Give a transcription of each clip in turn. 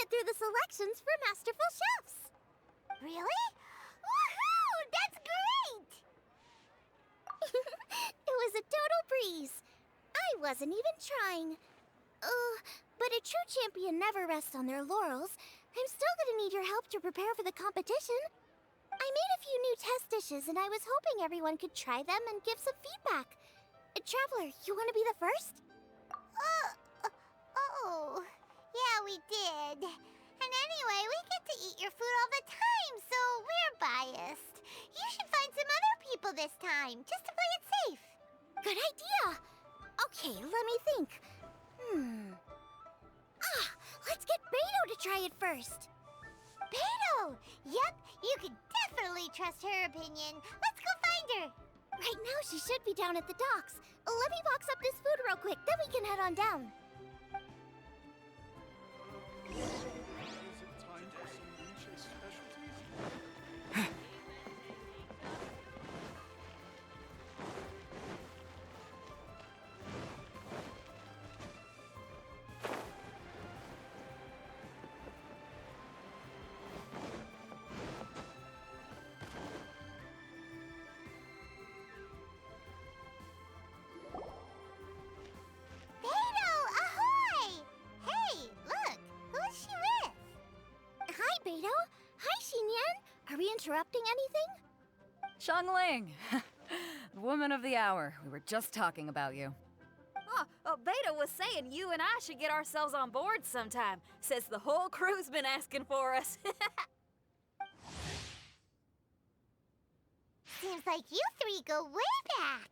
it through the selections for Masterful Chefs. Really? Woohoo! That's great! It was a total breeze. I wasn't even trying. But a true champion never rests on their laurels. I'm still gonna need your help to prepare for the competition. I made a few new test dishes, and I was hoping everyone could try them and give some feedback. Traveler, you want to be the first? Yeah, we did. And anyway, we get to eat your food all the time, so we're biased. You should find some other people this time, just to play it safe. Good idea. Okay, let me think. Let's get Beto to try it first. Beto! Yep, you can definitely trust her opinion. Let's go find her. Right now, she should be down at the docks. Let me box up this food real quick, then we can head on down. Is it time for some niche specialties? Beto, ahoy! Hey, look, who is she with? Hi, Beto. Hi, Xinyan. Are we interrupting anything? Xiangling! The woman of the hour. We were just talking about you. Beta was saying you and I should get ourselves on board sometime, since the whole crew's been asking for us. Seems like you three go way back.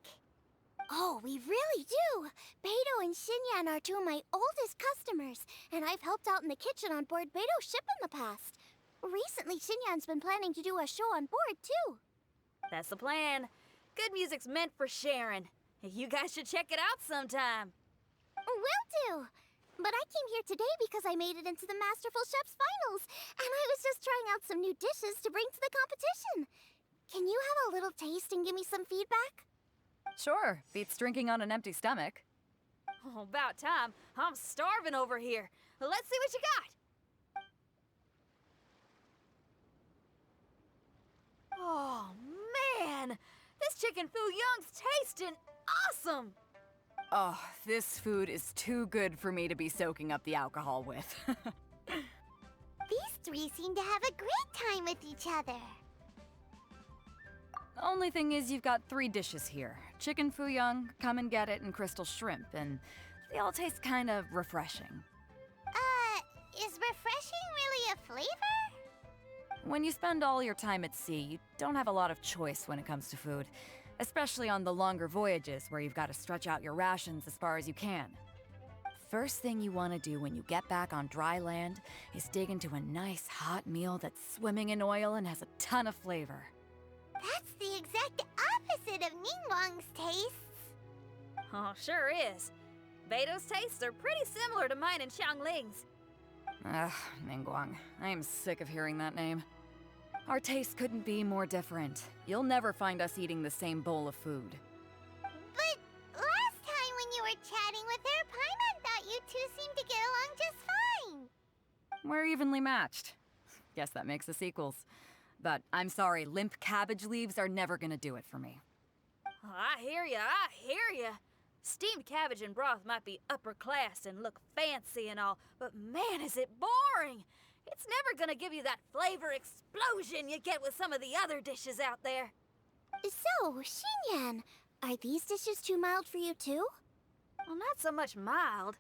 Oh, we really do. Beto and Xinyan are two of my oldest customers, and I've helped out in the kitchen on board Beto's ship in the past. Recently, Xinyan's been planning to do a show on board, too. That's the plan. Good music's meant for sharing. You guys should check it out sometime. Will do. But I came here today because I made it into the Masterful Chef's finals, and I was just trying out some new dishes to bring to the competition. Can you have a little taste and give me some feedback? Sure, beats drinking on an empty stomach. Oh, about time. I'm starving over here. Let's see what you got. Oh, man! This chicken fuyong's tasting awesome! Oh, this food is too good for me to be soaking up the alcohol with. These three seem to have a great time with each other. The only thing is you've got 3 dishes here. Chicken fuyong, come and get it, and crystal shrimp, and they all taste kind of refreshing. Is refreshing really a flavor? When you spend all your time at sea, you don't have a lot of choice when it comes to food, especially on the longer voyages where you've got to stretch out your rations as far as you can. First thing you want to do when you get back on dry land is dig into a nice hot meal that's swimming in oil and has a ton of flavor. That's the exact opposite of Ningguang's tastes. Oh, sure is. Beto's tastes are pretty similar to mine and Xiangling's. Ugh, Ningguang. I am sick of hearing that name. Our tastes couldn't be more different. You'll never find us eating the same bowl of food. But last time when you were chatting with her, Paimon thought you two seemed to get along just fine. We're evenly matched. Guess that makes us equals. But I'm sorry, limp cabbage leaves are never gonna do it for me. Oh, I hear ya. Steamed cabbage and broth might be upper class and look fancy and all, but man, is it boring! It's never gonna give you that flavor explosion you get with some of the other dishes out there. So, Xinyan, are these dishes too mild for you too? Well, not so much mild.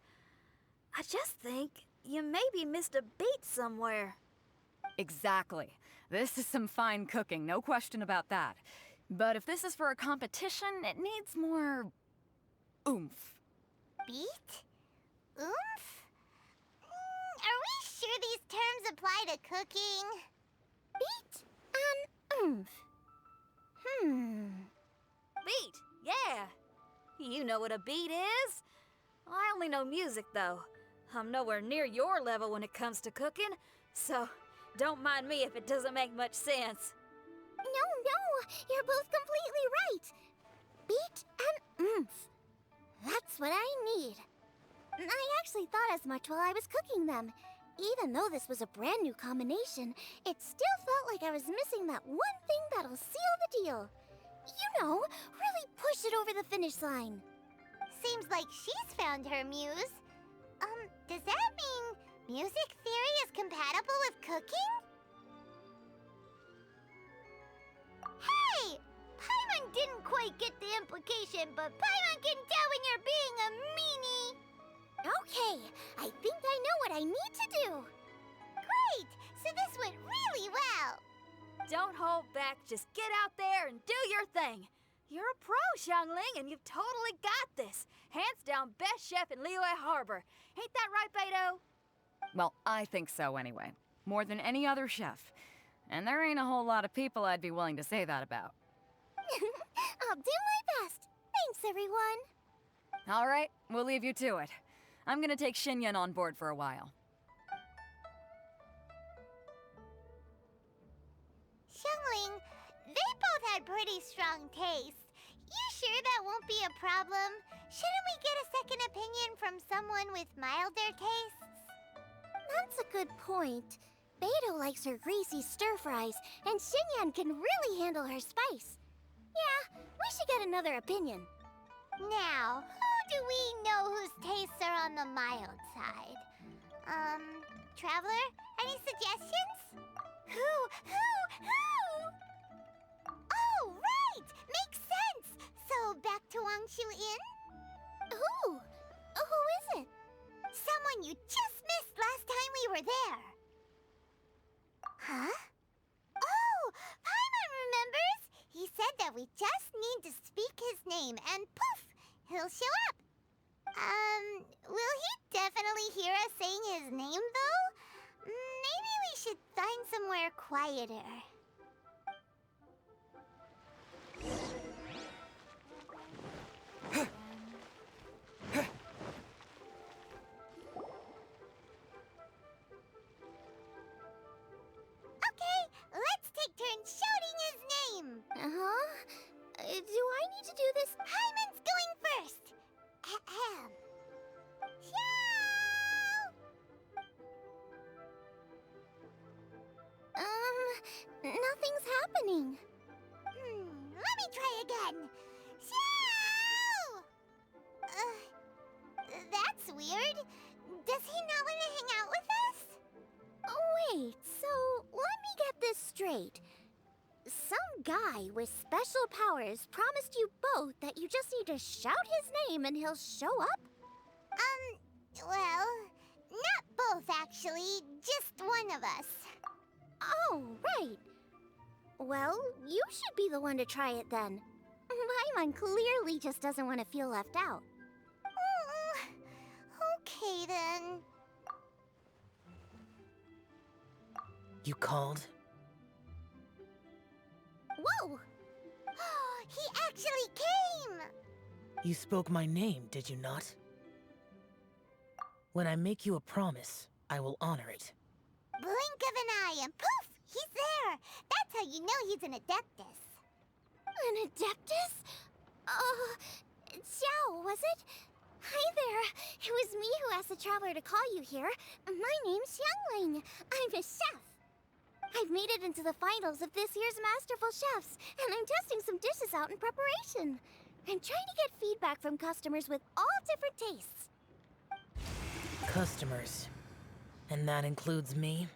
I just think you maybe missed a beat somewhere. Exactly. This is some fine cooking, no question about that. But if this is for a competition, it needs more oomph. Beat? Oomph? Are we sure these terms apply to cooking? Beat and oomph. Beat, yeah. You know what a beat is? I only know music, though. I'm nowhere near your level when it comes to cooking, so don't mind me if it doesn't make much sense. No, you're both completely right. Beat and oomph. That's what I need. I actually thought as much while I was cooking them. Even though this was a brand new combination, it still felt like I was missing that one thing that'll seal the deal. You know, really push it over the finish line. Seems like she's found her muse. Does that mean music theory is compatible with cooking? Hey! Paimon didn't quite get the implication, but Paimon can tell when you're being a meanie. Okay, I think I know what I need to do. Great! So this went really well. Don't hold back. Just get out there and do your thing. You're a pro, Xiangling, and you've totally got this. Hands down, best chef in Liyue Harbor. Ain't that right, Beto? Well, I think so anyway. More than any other chef. And there ain't a whole lot of people I'd be willing to say that about. I'll do my best. Thanks, everyone. All right, we'll leave you to it. I'm gonna take Xinyan on board for a while. Xiangling, they both had pretty strong taste. You sure that won't be a problem? Shouldn't we get a second opinion from someone with milder tastes? That's a good point. Beto likes her greasy stir-fries, and Xinyan can really handle her spice. Yeah, we should get another opinion. Now, who do we know whose tastes are on the mild side? Traveler, any suggestions? Who? Oh, right! Makes sense! So, back to Wangshu Inn? Who? Who is it? Someone you just missed last time we were there. Huh? Oh, Paimon remembers! He said that we just need to speak his name and poof, he'll show up. Will he definitely hear us saying his name though? Maybe we should find somewhere quieter. Okay, let's take turns shouting his name. Uh-huh. Do I need to do this? Paimon's going first. Ahem. Xiao! Nothing's happening. Let me try again. Xiao! That's weird. Does he not want to hang out with us? Oh, wait, so let me get this straight. Some guy with special powers promised you both that you just need to shout his name and he'll show up? Well, not both actually, just one of us. Oh, right. Well, you should be the one to try it then. Paimon clearly just doesn't want to feel left out. Okay then. You called? Whoa! He actually came! You spoke my name, did you not? When I make you a promise, I will honor it. Blink of an eye and poof! He's there! That's how you know he's an Adeptus. An Adeptus? Xiao, was it? Hi there. It was me who asked the Traveler to call you here. My name's Xiangling. I'm a chef. I've made it into the finals of this year's Masterful Chefs, and I'm testing some dishes out in preparation. I'm trying to get feedback from customers with all different tastes. Customers. And that includes me?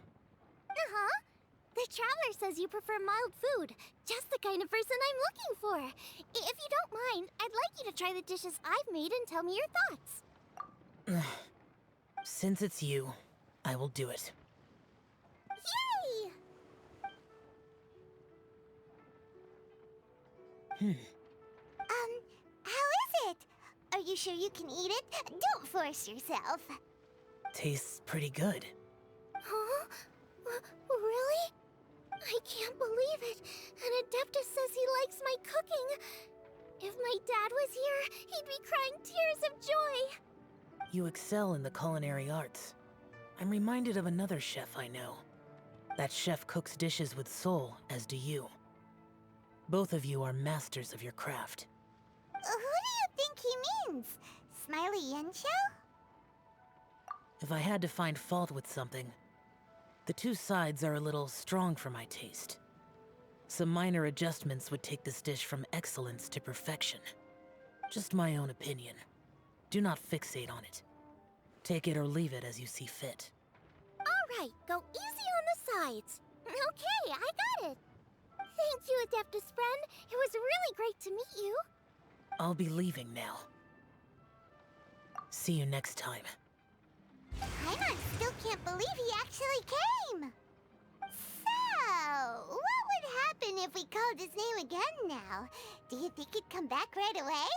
Uh-huh. The Traveler says you prefer mild food, just the kind of person I'm looking for. If you don't mind, I'd like you to try the dishes I've made and tell me your thoughts. Since it's you, I will do it. Yay! How is it? Are you sure you can eat it? Don't force yourself. Tastes pretty good. Huh? Really? I can't believe it. An Adeptus says he likes my cooking. If my dad was here, he'd be crying tears of joy. You excel in the culinary arts. I'm reminded of another chef I know. That chef cooks dishes with soul, as do you. Both of you are masters of your craft. Who do you think he means? Smiley Yanxiao? If I had to find fault with something, the two sides are a little strong for my taste. Some minor adjustments would take this dish from excellence to perfection. Just my own opinion. Do not fixate on it. Take it or leave it as you see fit. Alright, go easy on the sides. Okay, I got it. Thank you, Adeptus friend. It was really great to meet you. I'll be leaving now. See you next time. Paimon still can't believe he actually came. So, what would happen if we called his name again now? Do you think he'd come back right away?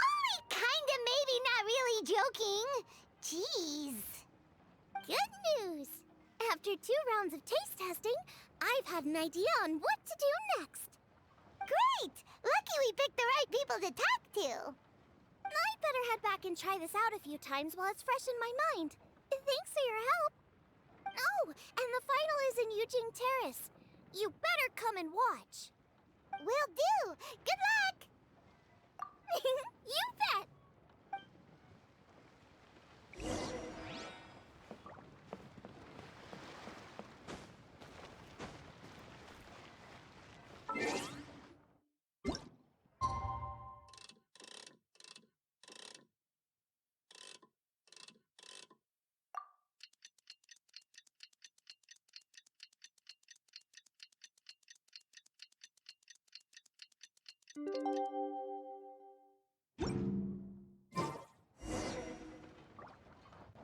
Only kinda, maybe, not really joking. Jeez. Good news! After 2 rounds of taste testing, I've had an idea on what to do next. Great! Lucky we picked the right people to talk to. I'd better head back and try this out a few times while it's fresh in my mind. Thanks for your help. Oh, and the final is in Yujing Terrace. You better come and watch. Will do. Good luck! You bet!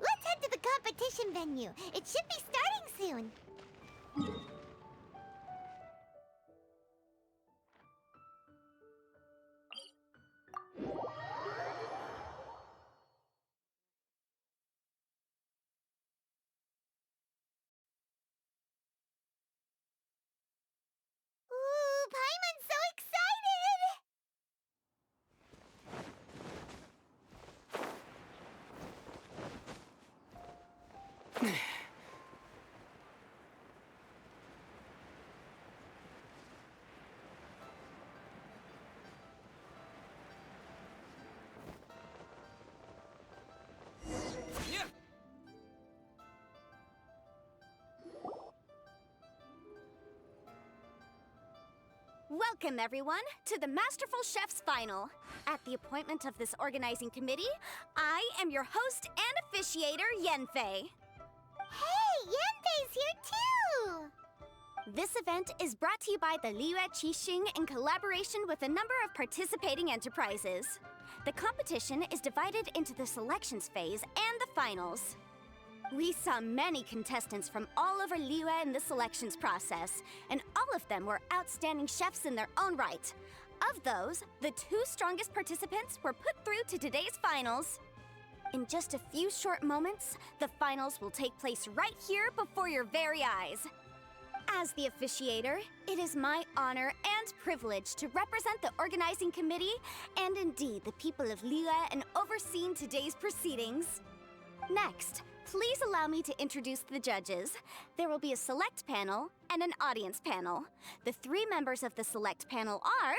Let's head to the competition venue. It should be starting soon. Ooh, Paimon's so excited! Welcome, everyone, to the Masterful Chef's Final. At the appointment of this organizing committee, I am your host and officiator, Yanfei. Hey, Yanfei's here too! This event is brought to you by the Liyue Qixing in collaboration with a number of participating enterprises. The competition is divided into the selections phase and the finals. We saw many contestants from all over Liyue in the selections process, and all of them were outstanding chefs in their own right. Of those, the 2 strongest participants were put through to today's finals. In just a few short moments, the finals will take place right here before your very eyes. As the officiator, it is my honor and privilege to represent the organizing committee and indeed the people of Liyue in overseeing today's proceedings. Next, please allow me to introduce the judges. There will be a select panel and an audience panel. The 3 members of the select panel are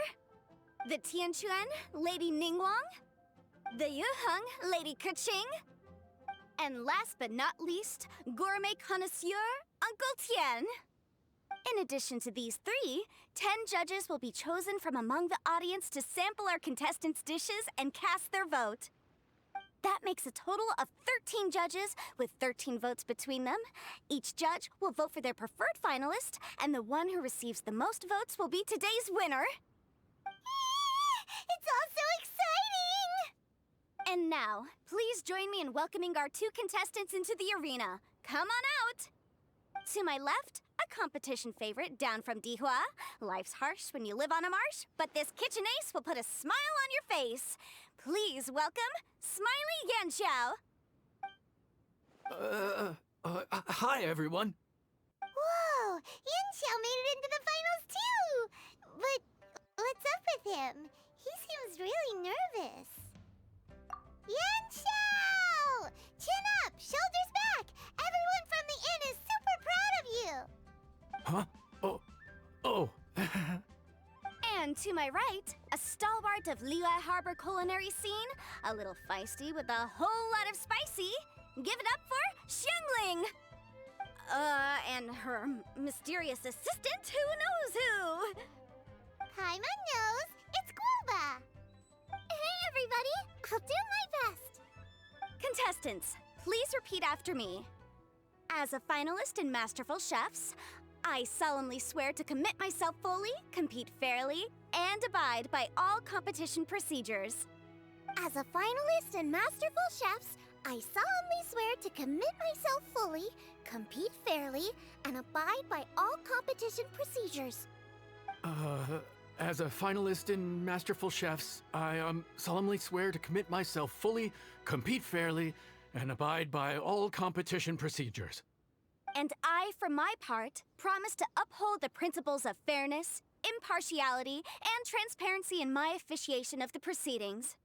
the Tianquan, Lady Ningguang, the Yuheng, Lady Keqing, and last but not least, gourmet connoisseur, Uncle Tian. In addition to these 3, 10 judges will be chosen from among the audience to sample our contestants' dishes and cast their vote. That makes a total of 13 judges with 13 votes between them. Each judge will vote for their preferred finalist, and the one who receives the most votes will be today's winner. It's all so exciting! And now, please join me in welcoming our 2 contestants into the arena. Come on out! To my left, a competition favorite down from Dihua. Life's harsh when you live on a marsh, but this kitchen ace will put a smile on your face. Please welcome Smiley Yanxiao. Hi, everyone. Whoa, Yanxiao made it into the finals too! But what's up with him? He seems really nervous. Yanxiao! Chin up, shoulders back! Everyone from the inn is super proud of you! Huh? Oh. And to my right, a stalwart of Liyue Harbor culinary scene, a little feisty with a whole lot of spicy, Give it up for Xiangling! And her mysterious assistant, who knows who? Paimon knows. It's Guoba. Hey, everybody! I'll do my best. Contestants, please repeat after me. As a finalist in Masterful Chefs, I solemnly swear to commit myself fully, compete fairly, and abide by all competition procedures. As a finalist in Masterful Chefs, I solemnly swear to commit myself fully, compete fairly, and abide by all competition procedures. As a finalist in Masterful Chefs, I solemnly swear to commit myself fully, compete fairly, and abide by all competition procedures. And I, for my part, promise to uphold the principles of fairness, impartiality, and transparency in my officiation of the proceedings.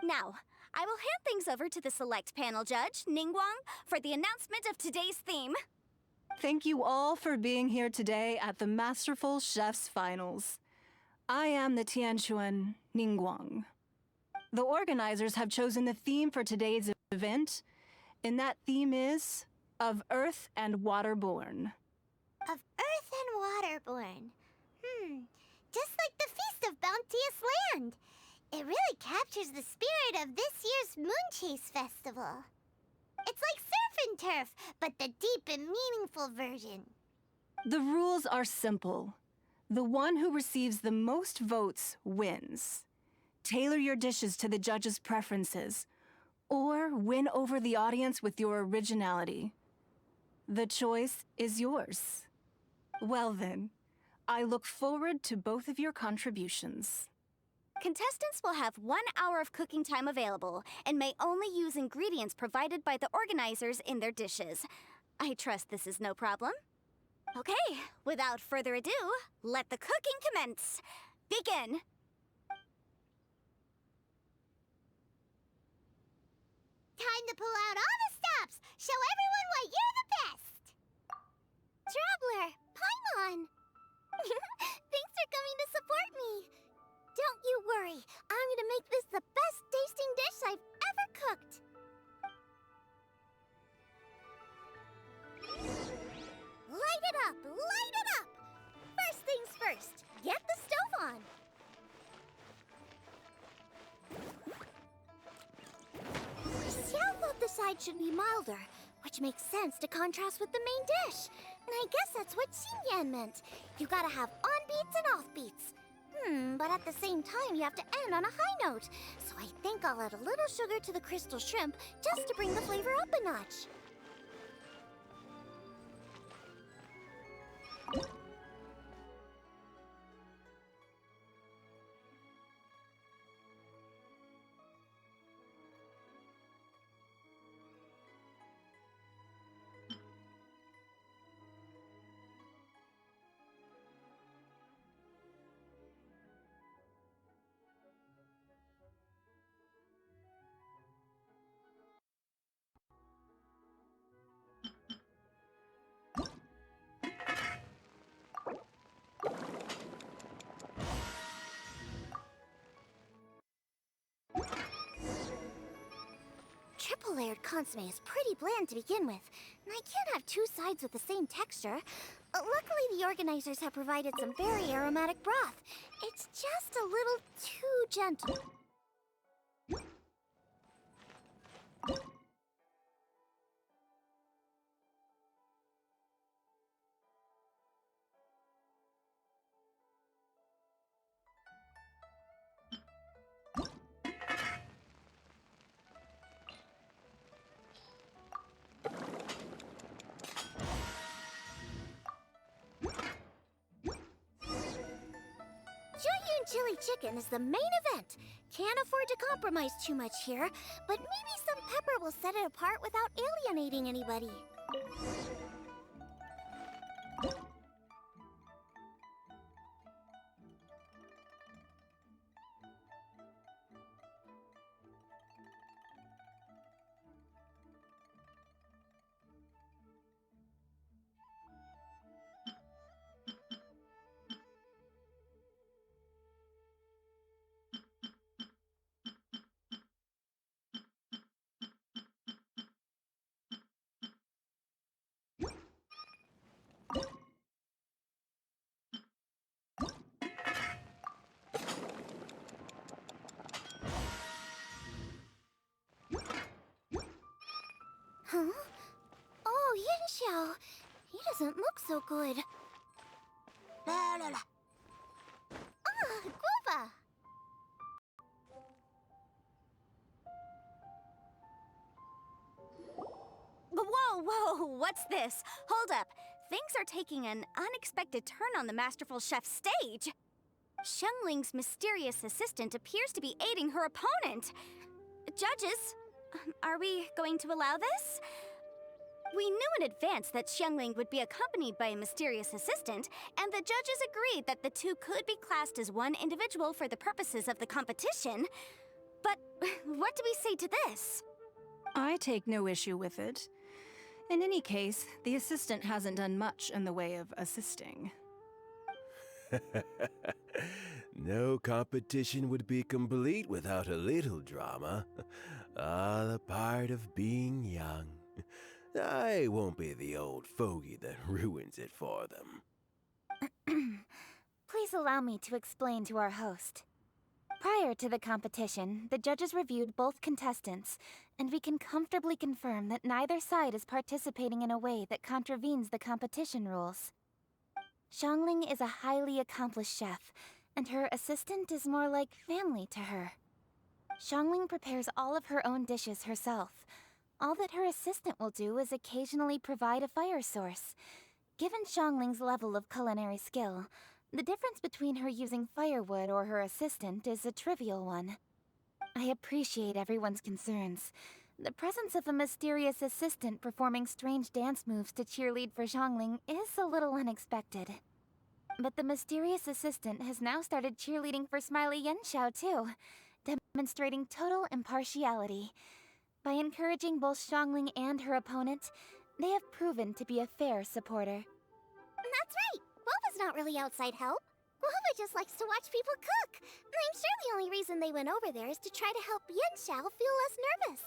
Now, I will hand things over to the select panel judge, Ningguang, for the announcement of today's theme. Thank you all for being here today at the Masterful Chefs Finals. I am the Tianquan Ningguang. The organizers have chosen the theme for today's event, and that theme is Of Earth and Waterborn. Of Earth and Waterborn. Just like the Feast of Bounteous Land. It really captures the spirit of this year's Moonchase Festival. It's like surf and turf, but the deep and meaningful version. The rules are simple. The one who receives the most votes wins. Tailor your dishes to the judges' preferences, or win over the audience with your originality. The choice is yours. Well then, I look forward to both of your contributions. Contestants will have 1 hour of cooking time available and may only use ingredients provided by the organizers in their dishes. I trust this is no problem. Okay, without further ado, let the cooking commence. Begin! Time to pull out all the stops! Show everyone why you're the best! Traveler, Paimon! Thanks for coming to support me. Don't you worry, I'm gonna make this the best tasting dish I've ever cooked. Light it up! Light it up! First things first, get the stove on. Xiao thought the side should be milder, which makes sense to contrast with the main dish. And I guess that's what Xinyan meant. You gotta have on-beats and off-beats. But at the same time, you have to end on a high note. So I think I'll add a little sugar to the crystal shrimp just to bring the flavor up a notch. Triple-layered consomme is pretty bland to begin with, and I can't have two sides with the same texture. Luckily, the organizers have provided some very aromatic broth. It's just a little too gentle. Jueyun chili chicken is the main event. Can't afford to compromise too much here, but maybe some pepper will set it apart without alienating anybody. Huh? Oh, Yin Xiao. He doesn't look so good. Ah, Guava! Whoa, what's this? Hold up. Things are taking an unexpected turn on the Masterful Chef's stage. Xiangling's mysterious assistant appears to be aiding her opponent. Judges, are we going to allow this? We knew in advance that Xiangling would be accompanied by a mysterious assistant, and the judges agreed that the two could be classed as one individual for the purposes of the competition. But what do we say to this? I take no issue with it. In any case, the assistant hasn't done much in the way of assisting. No competition would be complete without a little drama. All a part of being young. I won't be the old fogey that ruins it for them. Please allow me to explain to our host. Prior to the competition, the judges reviewed both contestants, and we can comfortably confirm that neither side is participating in a way that contravenes the competition rules. Xiangling is a highly accomplished chef, and her assistant is more like family to her. Xiangling prepares all of her own dishes herself. All that her assistant will do is occasionally provide a fire source. Given Xiangling's level of culinary skill, the difference between her using firewood or her assistant is a trivial one. I appreciate everyone's concerns. The presence of a mysterious assistant performing strange dance moves to cheerlead for Xiangling is a little unexpected. But the mysterious assistant has now started cheerleading for Smiley Yanxiao too, demonstrating total impartiality. By encouraging both Xiangling and her opponent, they have proven to be a fair supporter. That's right! Guava's not really outside help. Guava just likes to watch people cook. I'm sure the only reason they went over there is to try to help Yanxiao feel less nervous.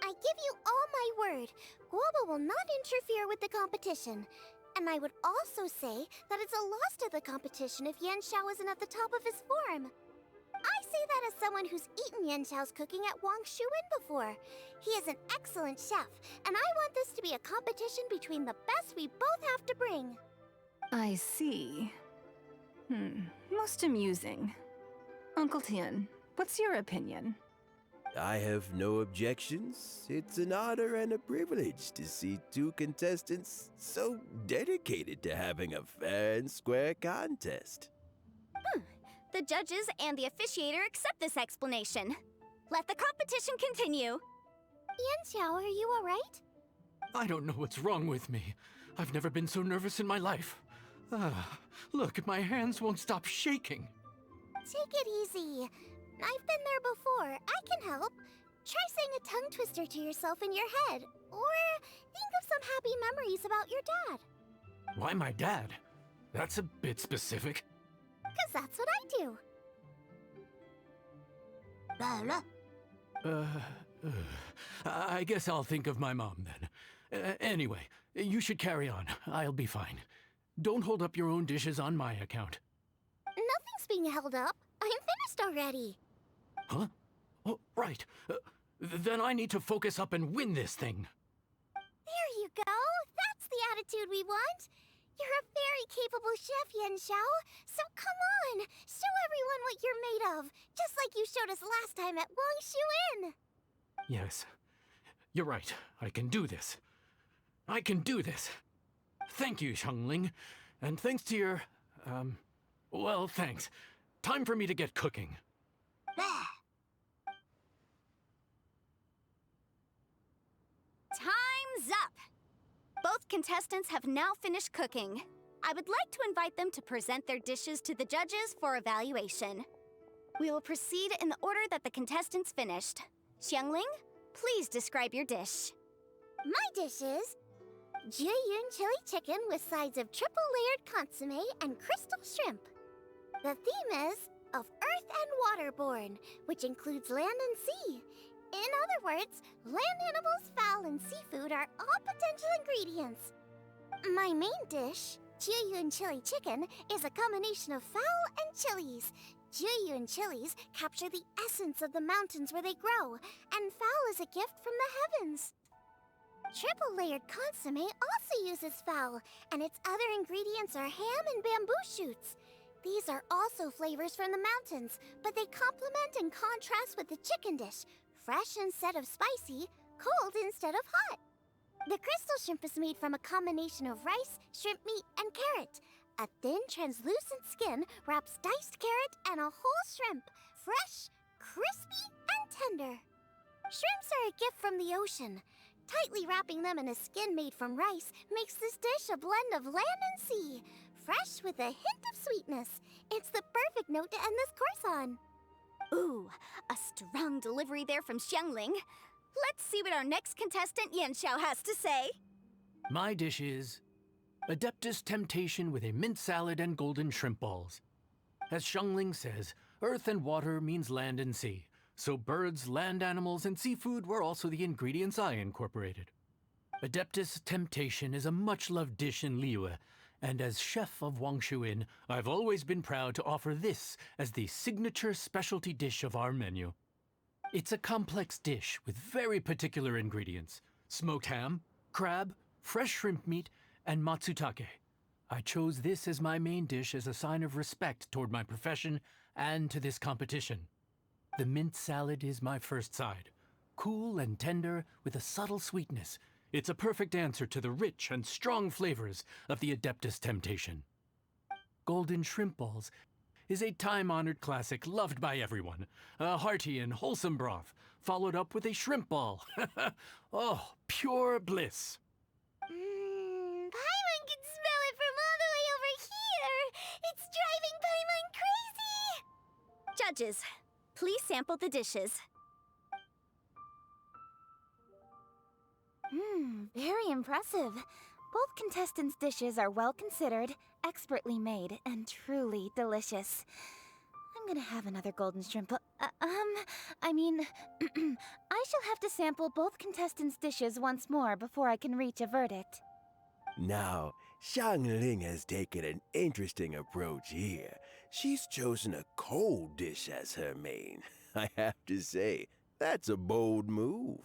I give you all my word, Guava will not interfere with the competition. And I would also say that it's a loss to the competition if Yanxiao isn't at the top of his form. I say that as someone who's eaten Yanxiao's cooking at Wang Shuwen before. He is an excellent chef, and I want this to be a competition between the best we both have to bring. I see. Most amusing. Uncle Tian, what's your opinion? I have no objections. It's an honor and a privilege to see two contestants so dedicated to having a fair and square contest. The judges and the officiator accept this explanation. Let the competition continue. Yanxiao, are you alright? I don't know what's wrong with me. I've never been so nervous in my life. Look, my hands won't stop shaking. Take it easy. I've been there before. I can help. Try saying a tongue twister to yourself in your head. Or think of some happy memories about your dad. Why my dad? That's a bit specific. 'Cause that's what I do. I guess I'll think of my mom then. Anyway, you should carry on. I'll be fine. Don't hold up your own dishes on my account. Nothing's being held up. I'm finished already. Huh? Oh, right. Then I need to focus up and win this thing. There you go. That's the attitude we want. You're a very capable chef, Yanxiao. So come on, show everyone what you're made of, just like you showed us last time at Wang Shuwen. Yes. You're right. I can do this. I can do this. Thank you, Xiangling. And thanks to your, well, thanks. Time for me to get cooking. Time's up! Both contestants have now finished cooking. I would like to invite them to present their dishes to the judges for evaluation. We will proceed in the order that the contestants finished. Xiangling, please describe your dish. My dish is Jiyun chili chicken with sides of triple-layered consommé and crystal shrimp. The theme is of earth and waterborne, which includes land and sea. In other words, land animals, fowl, and seafood are all potential ingredients. My main dish, Jiyun chili chicken, is a combination of fowl and chilies. Jiyun chilies capture the essence of the mountains where they grow, and fowl is a gift from the heavens. Triple layered consomme also uses fowl, and its other ingredients are ham and bamboo shoots. These are also flavors from the mountains, but they complement and contrast with the chicken dish, fresh instead of spicy, cold instead of hot. The crystal shrimp is made from a combination of rice, shrimp meat, and carrot. A thin, translucent skin wraps diced carrot and a whole shrimp, fresh, crispy, and tender. Shrimps are a gift from the ocean. Tightly wrapping them in a skin made from rice makes this dish a blend of land and sea, fresh with a hint of sweetness. It's the perfect note to end this course on. Ooh, a strong delivery there from Xiangling. Let's see what our next contestant Yanxiao has to say. My dish is Adeptus Temptation with a mint salad and golden shrimp balls. As Xiangling says, earth and water means land and sea. So birds, land animals, and seafood were also the ingredients I incorporated. Adeptus Temptation is a much-loved dish in Liyue, and as chef of Wangshu Inn, I've always been proud to offer this as the signature specialty dish of our menu. It's a complex dish with very particular ingredients: smoked ham, crab, fresh shrimp meat, and matsutake. I chose this as my main dish as a sign of respect toward my profession and to this competition. The mint salad is my first side. Cool and tender with a subtle sweetness, it's a perfect answer to the rich and strong flavors of the Adeptus Temptation. Golden shrimp balls is a time-honored classic loved by everyone. A hearty and wholesome broth, followed up with a shrimp ball. Oh, pure bliss. Paimon can smell it from all the way over here! It's driving Paimon crazy! Judges, please sample the dishes. Very impressive. Both contestants' dishes are well considered, expertly made, and truly delicious. I'm gonna have another golden shrimp. I mean, I shall have to sample both contestants' dishes once more before I can reach a verdict. Now, Xiangling has taken an interesting approach here. She's chosen a cold dish as her main. I have to say, that's a bold move.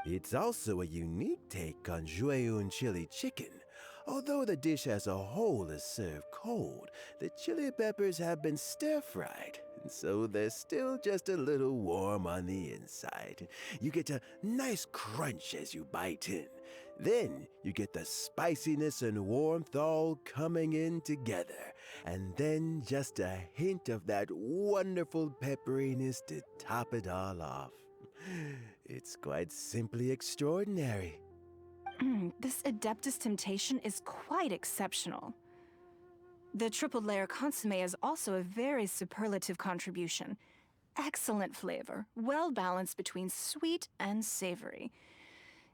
It's also a unique take on Jueyun chili chicken. Although the dish as a whole is served cold, the chili peppers have been stir-fried, and so they're still just a little warm on the inside. You get a nice crunch as you bite in. Then you get the spiciness and warmth all coming in together, and then just a hint of that wonderful pepperiness to top it all off. It's quite simply extraordinary. This Adeptus Temptation is quite exceptional. The triple layer consomme is also a very superlative contribution. Excellent flavor, well balanced between sweet and savory.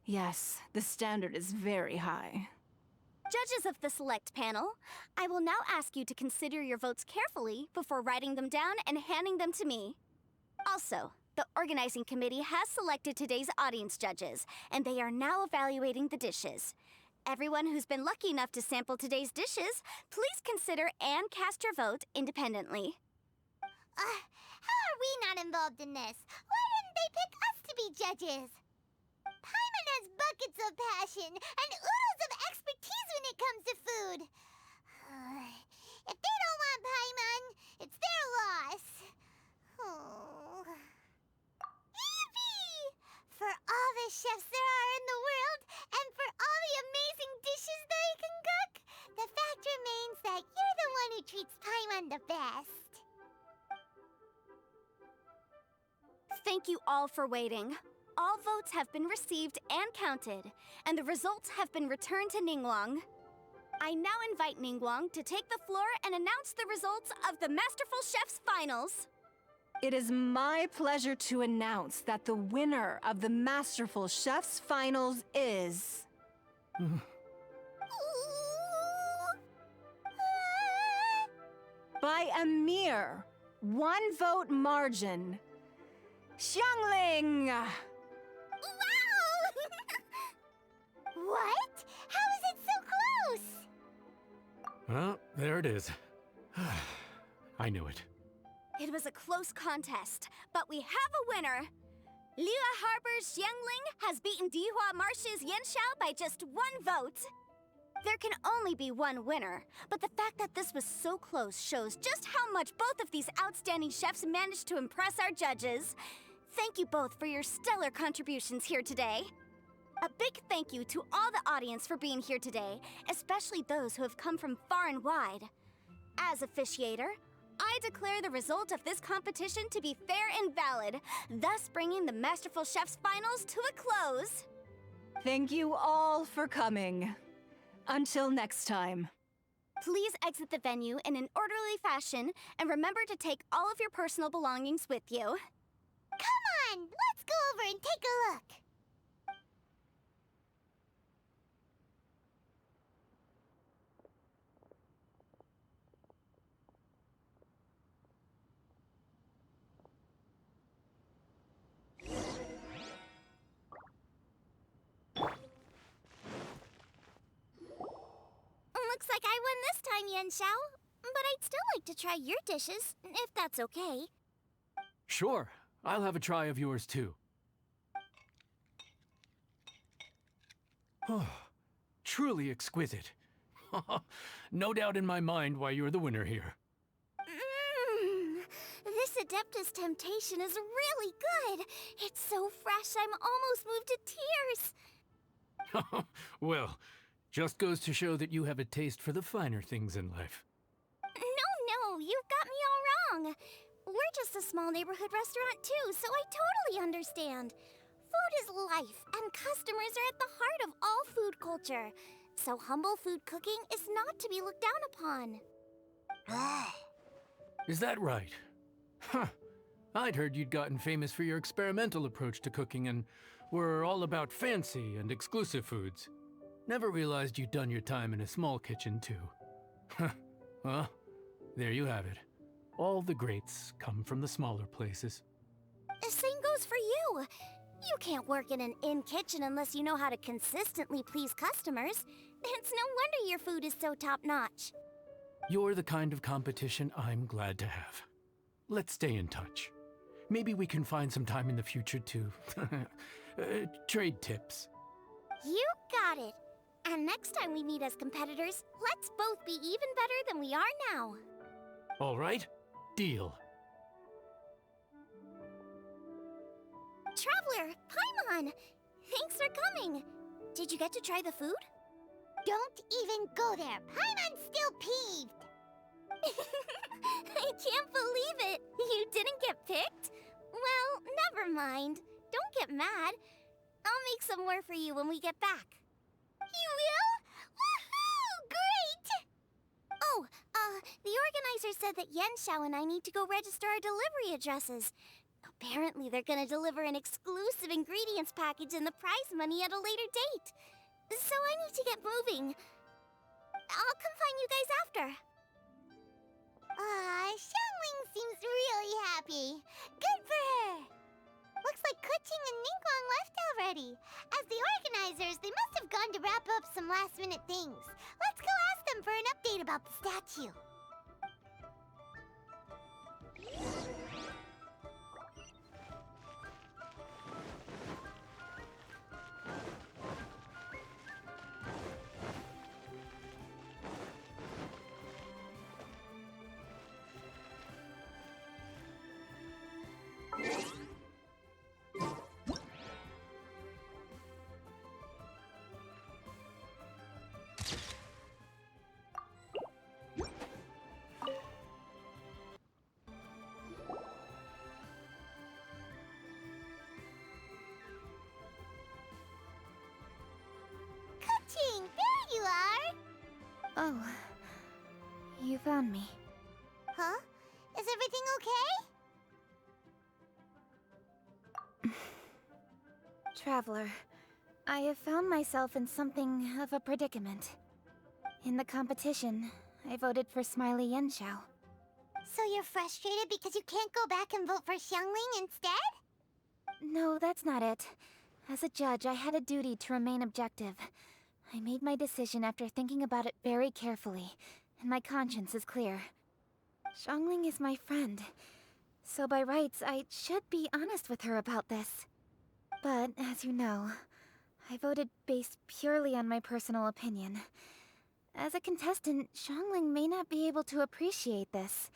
Yes, the standard is very high. Judges of the select panel, I will now ask you to consider your votes carefully before writing them down and handing them to me. Also, the organizing committee has selected today's audience judges, and they are now evaluating the dishes. Everyone who's been lucky enough to sample today's dishes, please consider and cast your vote independently. How are we not involved in this? Why didn't they pick us to be judges? Paimon has buckets of passion and oodles of expertise when it comes to food. If they don't want Paimon, it's their loss. Oh. Yippee! For all the chefs there are in the world, and for all the amazing dishes they can cook, the fact remains that you're the one who treats Paimon the best. Thank you all for waiting. All votes have been received and counted, and the results have been returned to Ningguang. I now invite Ningguang to take the floor and announce the results of the Masterful Chef's Finals. It is my pleasure to announce that the winner of the Masterful Chef's Finals is... by a mere 1 vote margin, Xiangling! Wow! What? How is it so close? Well, there it is. I knew it. It was a close contest, but we have a winner. Liyue Harbor's Xiangling has beaten Dihua Marsh's Yanxiao by just 1 vote. There can only be one winner, but the fact that this was so close shows just how much both of these outstanding chefs managed to impress our judges. Thank you both for your stellar contributions here today. A big thank you to all the audience for being here today, especially those who have come from far and wide. As officiator, I declare the result of this competition to be fair and valid, thus bringing the Masterful Chefs Finals to a close. Thank you all for coming. Until next time. Please exit the venue in an orderly fashion, and remember to take all of your personal belongings with you. Come on, let's go over and take a look. Looks like I won this time, Yanxiao. But I'd still like to try your dishes, if that's okay. Sure, I'll have a try of yours too. Oh, truly exquisite. No doubt in my mind why you're the winner here. This Adeptus Temptation is really good. It's so fresh, I'm almost moved to tears. Well, just goes to show that you have a taste for the finer things in life. No, you've got me all wrong. We're just a small neighborhood restaurant too, so I totally understand. Food is life, and customers are at the heart of all food culture. So humble food cooking is not to be looked down upon. Is that right? Huh. I'd heard you'd gotten famous for your experimental approach to cooking and were all about fancy and exclusive foods. Never realized you'd done your time in a small kitchen, too. Huh. Well, there you have it. All the greats come from the smaller places. The same goes for you. You can't work in an inn kitchen unless you know how to consistently please customers. It's no wonder your food is so top-notch. You're the kind of competition I'm glad to have. Let's stay in touch. Maybe we can find some time in the future to trade tips. You got it. And next time we meet as competitors, let's both be even better than we are now. All right? Deal. Traveler, Paimon! Thanks for coming. Did you get to try the food? Don't even go there. Paimon's still peeved. I can't believe it. You didn't get picked? Well, never mind. Don't get mad. I'll make some more for you when we get back. You will? Woohoo! Great! Oh, the organizer said that Yanxiao and I need to go register our delivery addresses. Apparently they're gonna deliver an exclusive ingredients package and the prize money at a later date. So I need to get moving. I'll come find you guys after. Xiangling seems really happy. Good for her. Looks like Keqing and Ningguang left already. As the organizers, they must have gone to wrap up some last-minute things. Let's go ask them for an update about the statue. Keqing, there you are! Oh, you found me. Huh? Is everything okay? Traveler, I have found myself in something of a predicament. In the competition, I voted for Smiley Yanxiao. So you're frustrated because you can't go back and vote for Xiangling instead? No, that's not it. As a judge, I had a duty to remain objective. I made my decision after thinking about it very carefully, and my conscience is clear. Xiangling is my friend, so by rights, I should be honest with her about this. But, as you know, I voted based purely on my personal opinion. As a contestant, Xiangling may not be able to appreciate this.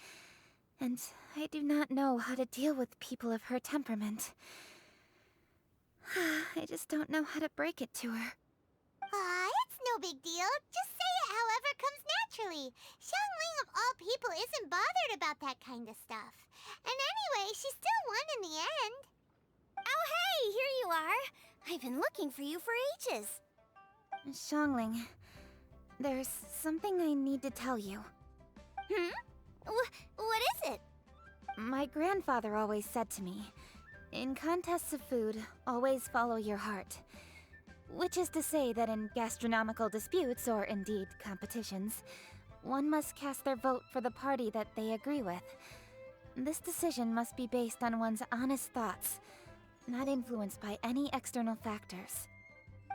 And I do not know how to deal with people of her temperament. I just don't know how to break it to her. It's no big deal. Just say it however comes naturally. Xiangling of all people isn't bothered about that kind of stuff. And anyway, she still won in the end. Oh hey, here you are! I've been looking for you for ages. Xiangling, there's something I need to tell you. What is it? My grandfather always said to me, in contests of food, always follow your heart. Which is to say that in gastronomical disputes, or indeed competitions, one must cast their vote for the party that they agree with. This decision must be based on one's honest thoughts, not influenced by any external factors.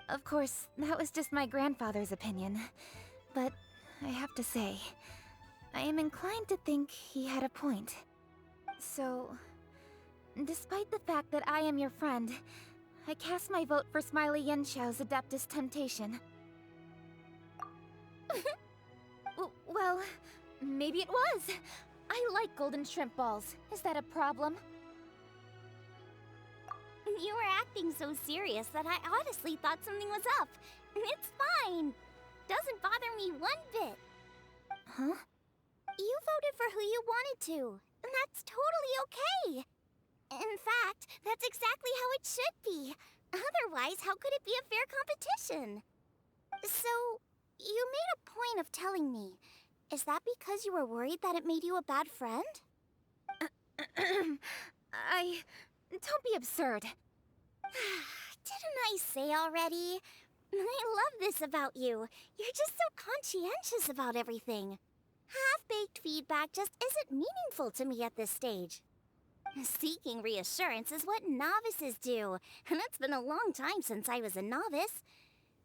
Of course, that was just my grandfather's opinion, but I have to say, I am inclined to think he had a point. So, despite the fact that I am your friend, I cast my vote for Smiley Yanxiao's Adeptus Temptation. Well, maybe it was. I like golden shrimp balls. Is that a problem? You were acting so serious that I honestly thought something was up. It's fine. Doesn't bother me one bit. Huh? You voted for who you wanted to, and that's totally okay. In fact, that's exactly how it should be. Otherwise, how could it be a fair competition? So, you made a point of telling me. Is that because you were worried that it made you a bad friend? Don't be absurd. Didn't I say already? I love this about you. You're just so conscientious about everything. Half-baked feedback just isn't meaningful to me at this stage. Seeking reassurance is what novices do, and it's been a long time since I was a novice.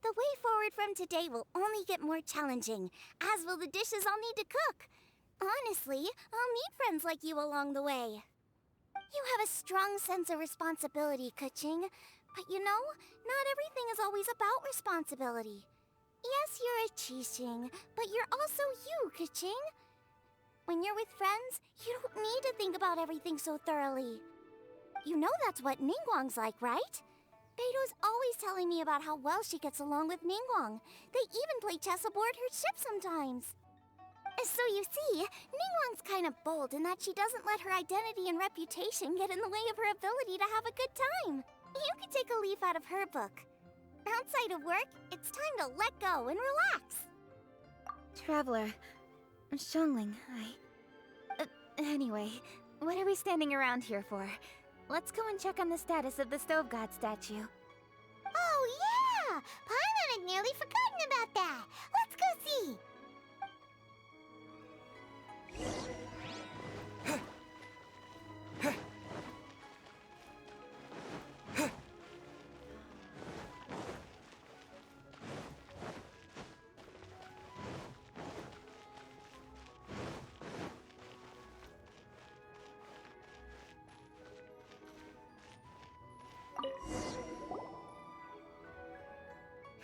The way forward from today will only get more challenging, as will the dishes I'll need to cook. Honestly, I'll need friends like you along the way. You have a strong sense of responsibility, Keqing. But you know, not everything is always about responsibility. Yes, you're a Qixing, but you're also you, Keqing. When you're with friends, you don't need to think about everything so thoroughly. You know that's what Ningguang's like, right? Beido's always telling me about how well she gets along with Ningguang. They even play chess aboard her ship sometimes. So you see, Ningguang's kind of bold in that she doesn't let her identity and reputation get in the way of her ability to have a good time. You could take a leaf out of her book. Outside of work, it's time to let go and relax. Traveler, Xiangling, anyway, what are we standing around here for? Let's go and check on the status of the Stove God statue. Oh yeah! Paimon had nearly forgotten about that. Let's go see.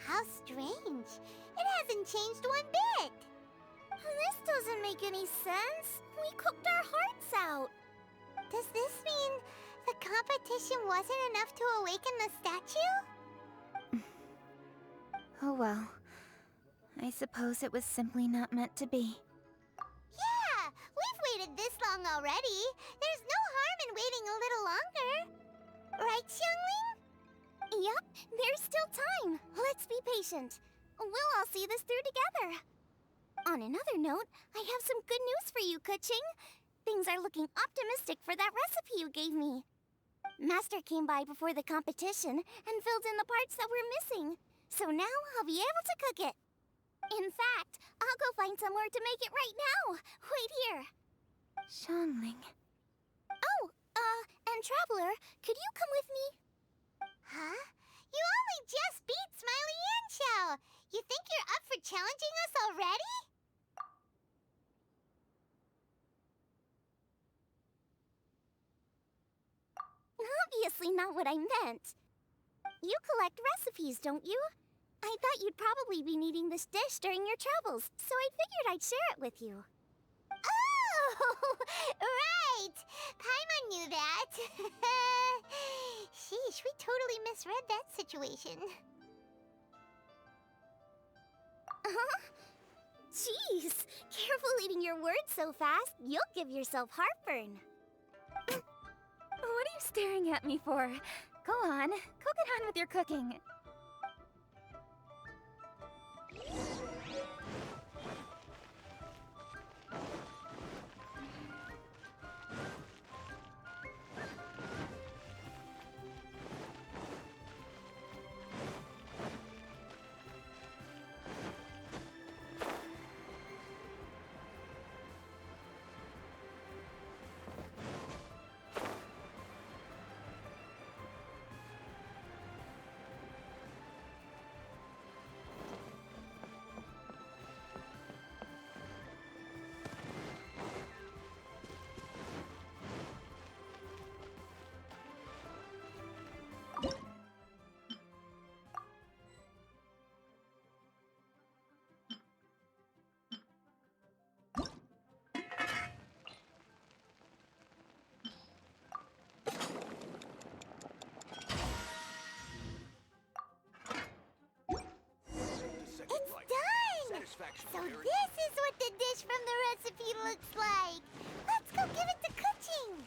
How strange. It hasn't changed one bit. This doesn't make any sense. We cooked our hearts out. Does this mean the competition wasn't enough to awaken the statue? Oh well. I suppose it was simply not meant to be. Yeah, we've waited this long already. There's no harm in waiting a little longer. Right, Xiangling? Yep, there's still time. Let's be patient. We'll all see this through together. On another note, I have some good news for you, Keqing. Things are looking optimistic for that recipe you gave me. Master came by before the competition and filled in the parts that were missing. So now I'll be able to cook it. In fact, I'll go find somewhere to make it right now. Wait here. Xiangling. Oh, and Traveler, could you come with me? Huh? You only just beat Smiley Yanxiao. You think you're up for challenging us already? Obviously not what I meant. You collect recipes, don't you? I thought you'd probably be needing this dish during your travels, so I figured I'd share it with you. Oh, right! Paimon knew that. Sheesh, we totally misread that situation. Jeez, careful eating your words so fast. You'll give yourself heartburn. What are you staring at me for? Go on, go get on with your cooking. So this is what the dish from the recipe looks like. Let's go give it to Kuching.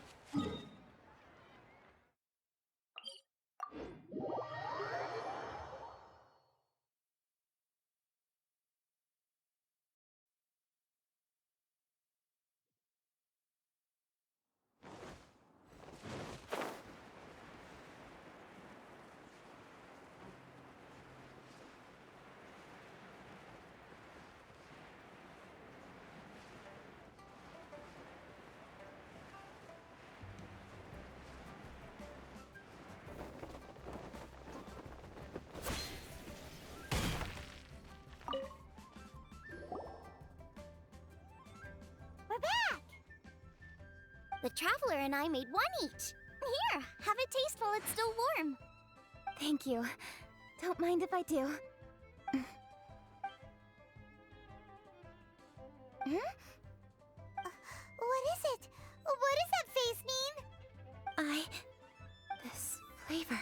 The Traveler and I made one each. Here, have a taste while it's still warm. Thank you. Don't mind if I do. What is it? What does that face mean? This flavor...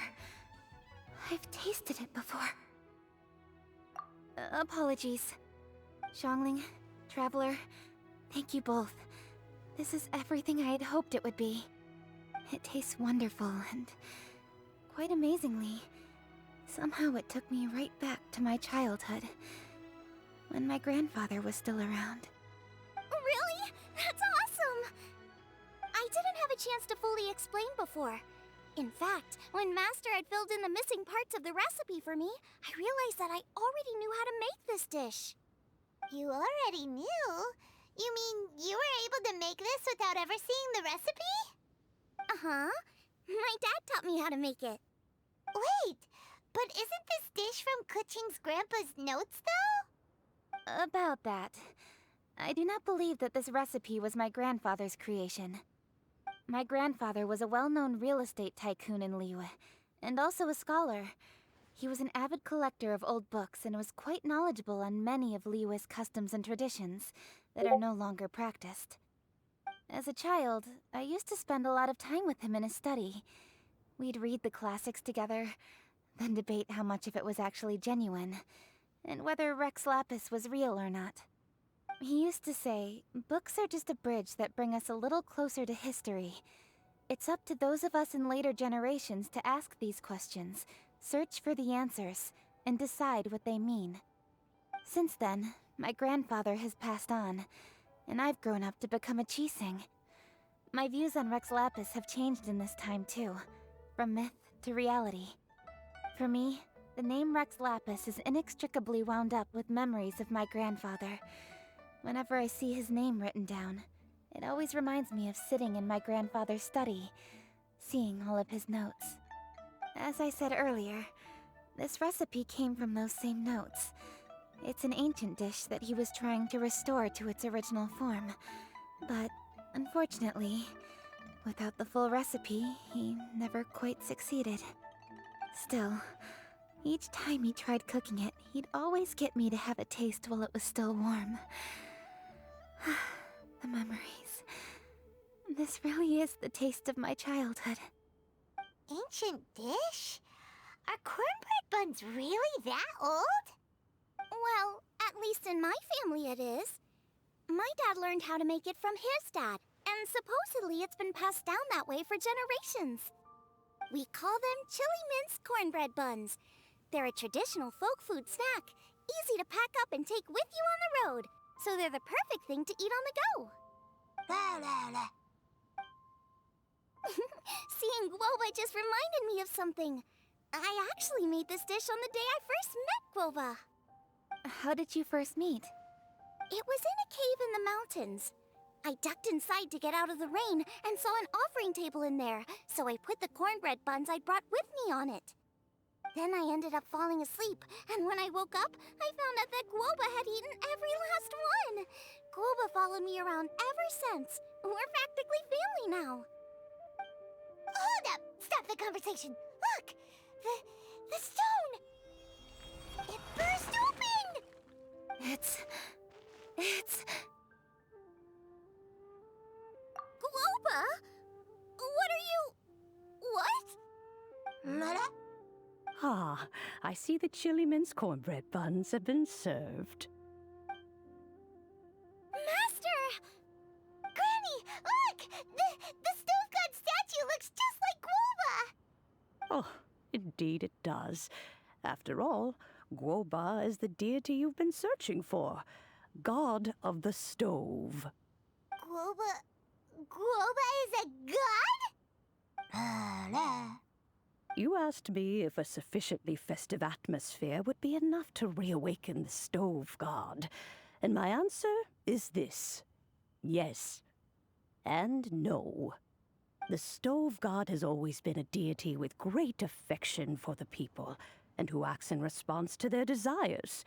I've tasted it before. Apologies. Xiangling, Traveler, thank you both. This is everything I had hoped it would be. It tastes wonderful, and quite amazingly, somehow it took me right back to my childhood, when my grandfather was still around. Really? That's awesome! I didn't have a chance to fully explain before. In fact, when Master had filled in the missing parts of the recipe for me, I realized that I already knew how to make this dish. You already knew? You mean you were able to make this without ever seeing the recipe? Uh-huh. My dad taught me how to make it. Wait, but isn't this dish from Kuching's grandpa's notes, though? About that, I do not believe that this recipe was my grandfather's creation. My grandfather was a well-known real estate tycoon in Liyue, and also a scholar. He was an avid collector of old books and was quite knowledgeable on many of Liyue's customs and traditions that are no longer practiced. As a child, I used to spend a lot of time with him in his study. We'd read the classics together, then debate how much of it was actually genuine, and whether Rex Lapis was real or not. He used to say, books are just a bridge that bring us a little closer to history. It's up to those of us in later generations to ask these questions, search for the answers, and decide what they mean. Since then, my grandfather has passed on, and I've grown up to become a Qixing. My views on Rex Lapis have changed in this time too, from myth to reality. For me, the name Rex Lapis is inextricably wound up with memories of my grandfather. Whenever I see his name written down, it always reminds me of sitting in my grandfather's study, seeing all of his notes. As I said earlier, this recipe came from those same notes. It's an ancient dish that he was trying to restore to its original form. But, unfortunately, without the full recipe, he never quite succeeded. Still, each time he tried cooking it, he'd always get me to have a taste while it was still warm. The memories. This really is the taste of my childhood. Ancient dish? Are cornbread buns really that old? Well, at least in my family it is. My dad learned how to make it from his dad, and supposedly it's been passed down that way for generations. We call them chili mince cornbread buns. They're a traditional folk food snack, easy to pack up and take with you on the road, so they're the perfect thing to eat on the go. La la la. Seeing Guoba just reminded me of something. I actually made this dish on the day I first met Guoba. How did you first meet? It was in a cave in the mountains. I ducked inside to get out of the rain and saw an offering table in there, so I put the cornbread buns I'd brought with me on it. Then I ended up falling asleep, and when I woke up, I found out that Guoba had eaten every last one. Guoba followed me around ever since. We're practically family now. Hold up! Stop the conversation! Look! The stone! It burst open! It's... Guoba? What are you... What? Mother? Ah, I see the chili mince cornbread buns have been served. Master! Granny, look! The stove god statue looks just like Guoba! Oh, indeed it does. After all, Guoba is the deity you've been searching for. God of the stove. Guoba is a god? You asked me if a sufficiently festive atmosphere would be enough to reawaken the stove god. And my answer is this. Yes. And no. The stove god has always been a deity with great affection for the people, and who acts in response to their desires.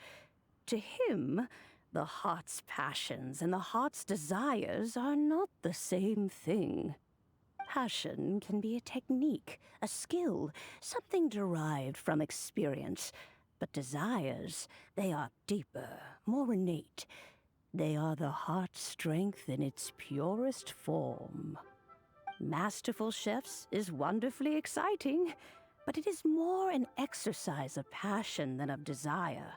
To him, the heart's passions and the heart's desires are not the same thing. Passion can be a technique, a skill, something derived from experience. But desires, they are deeper, more innate. They are the heart's strength in its purest form. Masterful chefs is wonderfully exciting, but it is more an exercise of passion than of desire,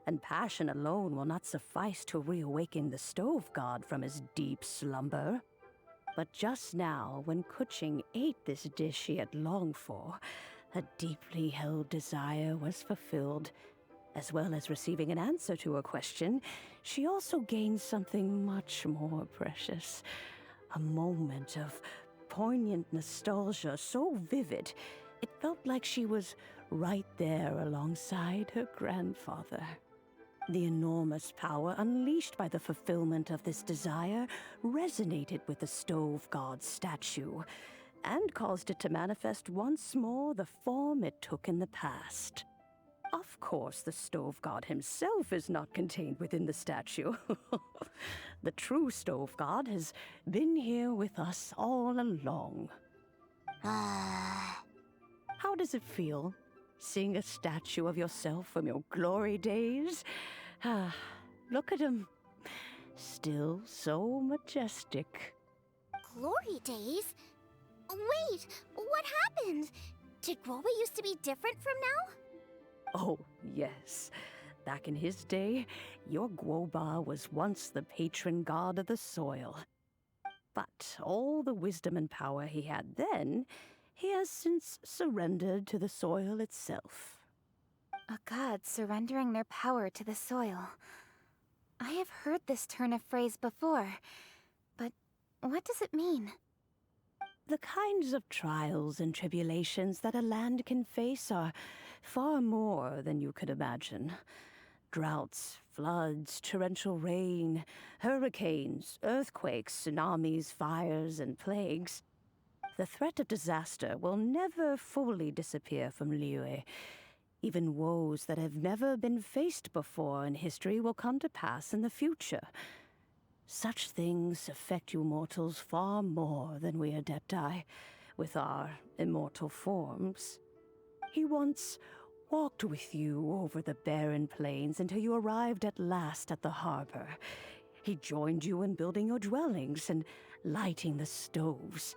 and passion alone will not suffice to reawaken the stove god from his deep slumber. But just now, when Kuching ate this dish he had longed for, a deeply held desire was fulfilled. As well as receiving an answer to her question, she also gained something much more precious. A moment of poignant nostalgia so vivid, it felt like she was right there alongside her grandfather. The enormous power unleashed by the fulfillment of this desire resonated with the stove god's statue, and caused it to manifest once more the form it took in the past. Of course, the stove god himself is not contained within the statue. The true stove god has been here with us all along. How does it feel, seeing a statue of yourself from your glory days? Look at him. Still so majestic. Glory days? Wait, what happened? Did Guoba used to be different from now? Oh, yes. Back in his day, your Guoba was once the patron god of the soil. But all the wisdom and power he had then, he has since surrendered to the soil itself. A god surrendering their power to the soil. I have heard this turn of phrase before, but what does it mean? The kinds of trials and tribulations that a land can face are far more than you could imagine. Droughts, floods, torrential rain, hurricanes, earthquakes, tsunamis, fires, and plagues. The threat of disaster will never fully disappear from Liyue. Even woes that have never been faced before in history will come to pass in the future. Such things affect you mortals far more than we Adepti, with our immortal forms. He once walked with you over the barren plains until you arrived at last at the harbor. He joined you in building your dwellings and lighting the stoves.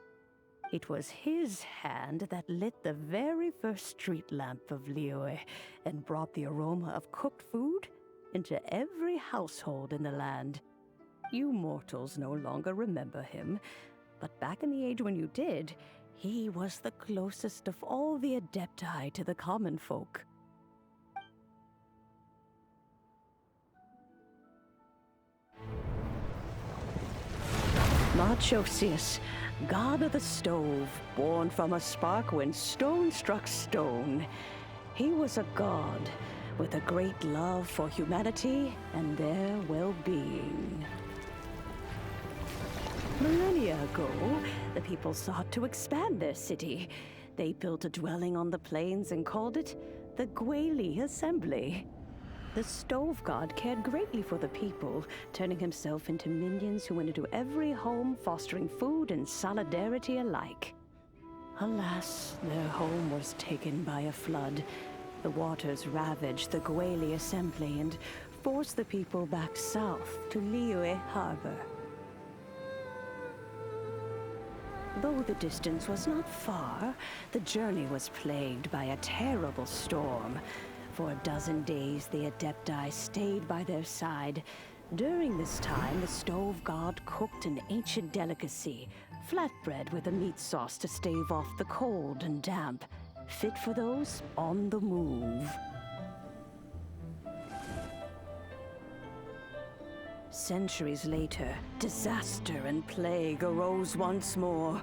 It was his hand that lit the very first street lamp of Liyue and brought the aroma of cooked food into every household in the land. You mortals no longer remember him, but back in the age when you did, he was the closest of all the Adepti to the common folk. Marchosius, god of the stove, born from a spark when stone struck stone. He was a god with a great love for humanity and their well-being. Millennia ago, the people sought to expand their city. They built a dwelling on the plains and called it the Gweli Assembly. The stove god cared greatly for the people, turning himself into minions who went into every home, fostering food and solidarity alike. Alas, their home was taken by a flood. The waters ravaged the Gweli Assembly and forced the people back south to Liyue Harbor. Though the distance was not far, the journey was plagued by a terrible storm. For a dozen days, the Adepti stayed by their side. During this time, the stove god cooked an ancient delicacy, flatbread with a meat sauce to stave off the cold and damp, fit for those on the move. Centuries later, disaster and plague arose once more.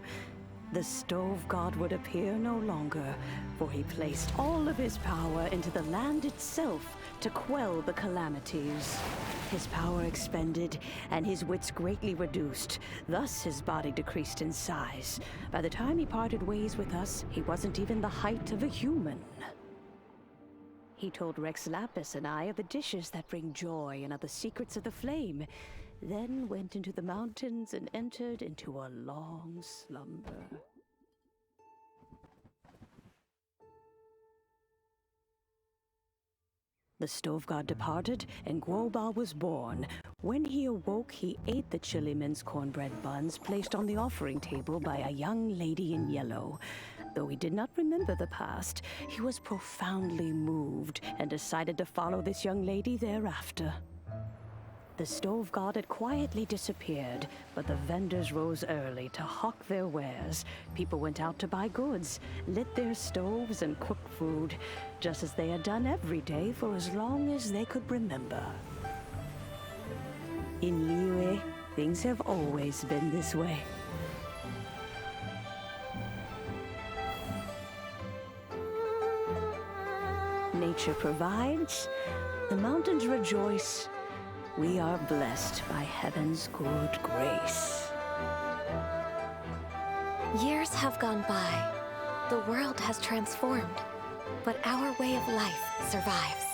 The stove god would appear no longer, for he placed all of his power into the land itself to quell the calamities. His power expended, and his wits greatly reduced. Thus his body decreased in size. By the time he parted ways with us, he wasn't even the height of a human. He told Rex Lapis and I of the dishes that bring joy and of the secrets of the flame, then went into the mountains and entered into a long slumber. The stove god departed, and Guoba was born. When he awoke, he ate the Chiliman's cornbread buns placed on the offering table by a young lady in yellow. Though he did not remember the past, he was profoundly moved and decided to follow this young lady thereafter. The stove god had quietly disappeared, but the vendors rose early to hawk their wares. People went out to buy goods, lit their stoves, and cooked food, just as they had done every day for as long as they could remember. In Liyue, things have always been this way. Nature provides, the mountains rejoice. We are blessed by heaven's good grace. Years have gone by. The world has transformed, but our way of life survives.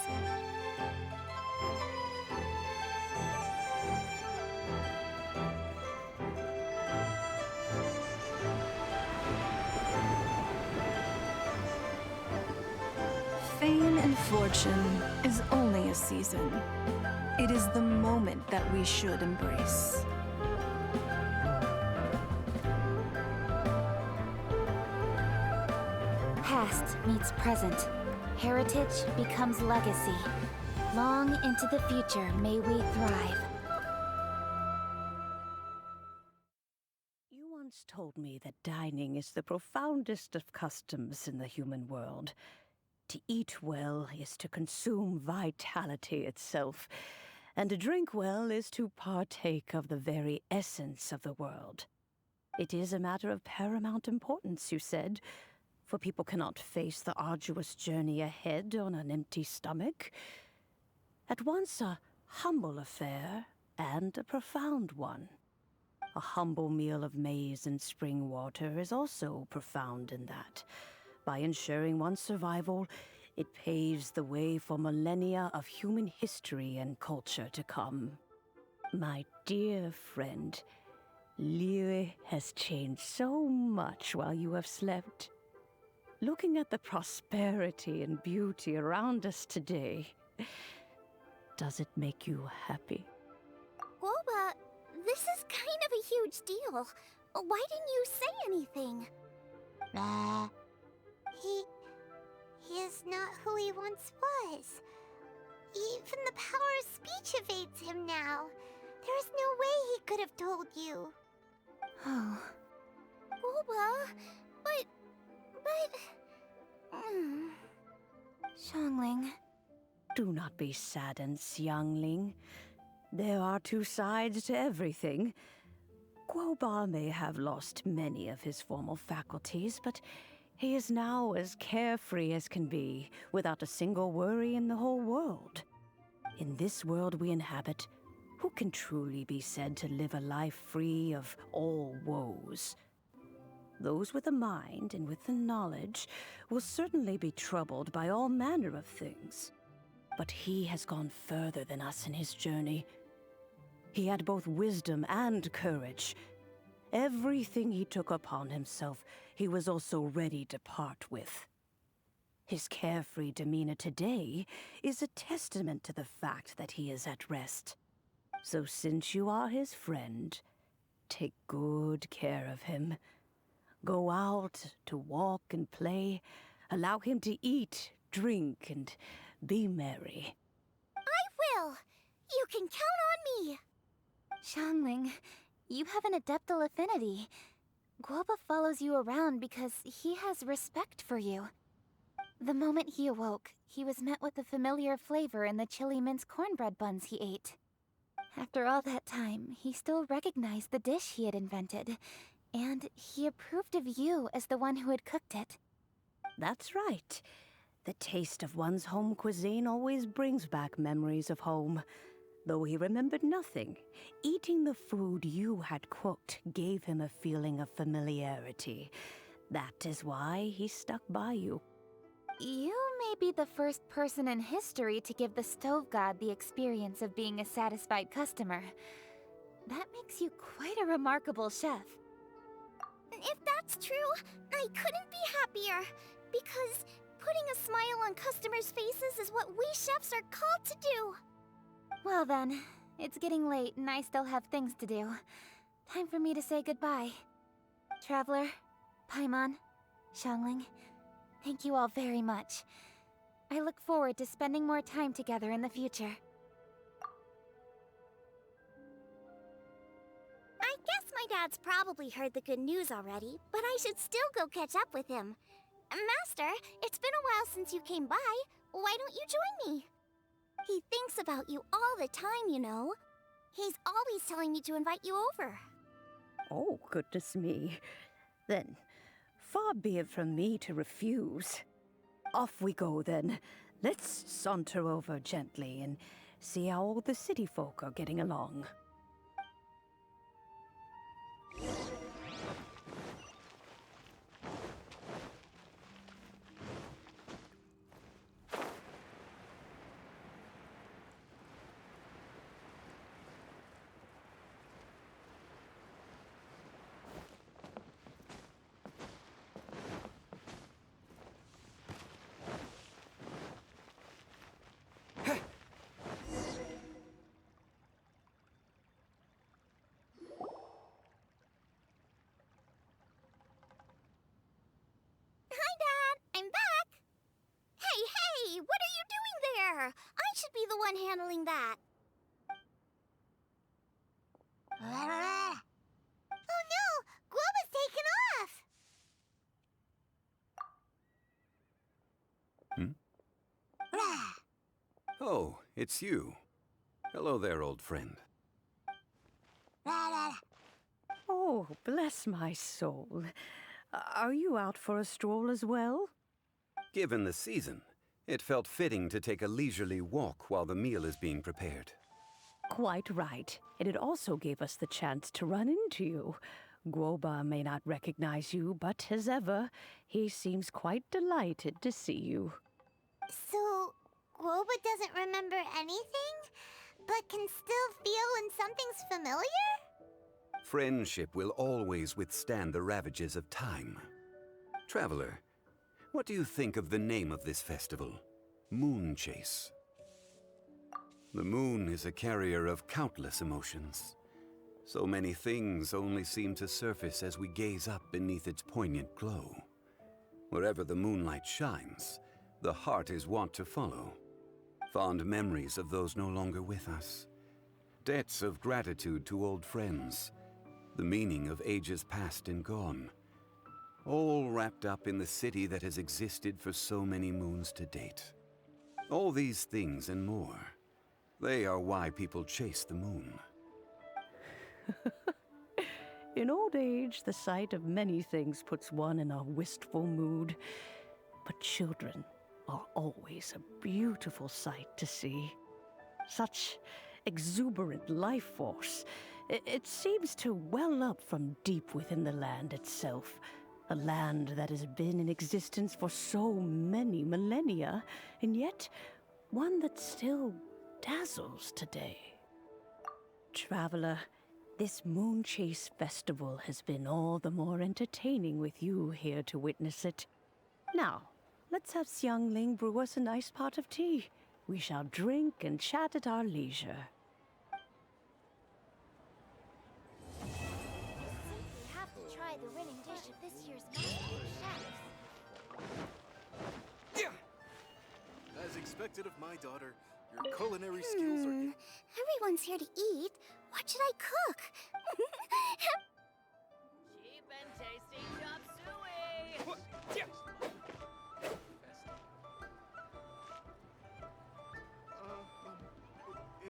Fame and fortune is only a season. It is the moment that we should embrace. Past meets present. Heritage becomes legacy. Long into the future may we thrive. You once told me that dining is the profoundest of customs in the human world. To eat well is to consume vitality itself, and to drink well is to partake of the very essence of the world. It is a matter of paramount importance, you said, for people cannot face the arduous journey ahead on an empty stomach. At once a humble affair and a profound one. A humble meal of maize and spring water is also profound in that. By ensuring one's survival, it paves the way for millennia of human history and culture to come. My dear friend, Liyue has changed so much while you have slept. looking at the prosperity and beauty around us today, does it make you happy? Guoba, this is kind of a huge deal. Why didn't you say anything? He is not who he once was. Even the power of speech evades him now. There is no way he could have told you. Oh. Guoba, but... Xiangling. Do not be saddened, Xiangling. There are two sides to everything. Guoba may have lost many of his formal faculties, but he is now as carefree as can be, without a single worry in the whole world. In this world we inhabit, who can truly be said to live a life free of all woes? Those with a mind and with the knowledge will certainly be troubled by all manner of things. But he has gone further than us in his journey. He had both wisdom and courage. Everything he took upon himself, he was also ready to part with. His carefree demeanor today is a testament to the fact that he is at rest. So since you are his friend, take good care of him. Go out to walk and play. Allow him to eat, drink, and be merry. I will! You can count on me! Xiangling, you have an adeptal affinity. Guoba follows you around because he has respect for you. The moment he awoke, he was met with the familiar flavor in the chili mince cornbread buns he ate. After all that time, he still recognized the dish he had invented, and he approved of you as the one who had cooked it. That's right. The taste of one's home cuisine always brings back memories of home. Though he remembered nothing, eating the food you had cooked gave him a feeling of familiarity. That is why he stuck by you. You may be the first person in history to give the Stove God the experience of being a satisfied customer. That makes you quite a remarkable chef. If that's true, I couldn't be happier. Because putting a smile on customers' faces is what we chefs are called to do. Well then, it's getting late and I still have things to do. Time for me to say goodbye. Traveler, Paimon, Xiangling, thank you all very much. I look forward to spending more time together in the future. I guess my dad's probably heard the good news already, but I should still go catch up with him. Master, it's been a while since you came by. Why don't you join me? He thinks about you all the time, you know. He's always telling me to invite you over. Oh, goodness me. Then, far be it from me to refuse. Off we go, then. Let's saunter over gently and see how all the city folk are getting along. What are you doing there? I should be the one handling that. Oh no! Guoba's taken off! Oh, it's you. Hello there, old friend. Oh, bless my soul. Are you out for a stroll as well? Given the season, it felt fitting to take a leisurely walk while the meal is being prepared. Quite right. And it also gave us the chance to run into you. Guoba may not recognize you, but as ever, he seems quite delighted to see you. So, Guoba doesn't remember anything, but can still feel when something's familiar? Friendship will always withstand the ravages of time. Traveler, What do you think of the name of this festival? Moon Chase. The moon is a carrier of countless emotions. So many things only seem to surface as we gaze up beneath its poignant glow. Wherever the moonlight shines, the heart is wont to follow. Fond memories of those no longer with us. Debts of gratitude to old friends. The meaning of ages past and gone. All wrapped up in the city that has existed for so many moons to date. All these things and more. They are why people chase the moon. In old age, the sight of many things puts one in a wistful mood. But children are always a beautiful sight to see. Such exuberant life force. It seems to well up from deep within the land itself. A land that has been in existence for so many millennia, and yet one that still dazzles today. Traveler, this Moon Chase Festival has been all the more entertaining with you here to witness it. Now, let's have Xiangling brew us a nice pot of tea. We shall drink and chat at our leisure. You simply have to try the winning dish of this year's Master Chefs. As expected of my daughter, your culinary skills are... Everyone's here to eat. What should I cook?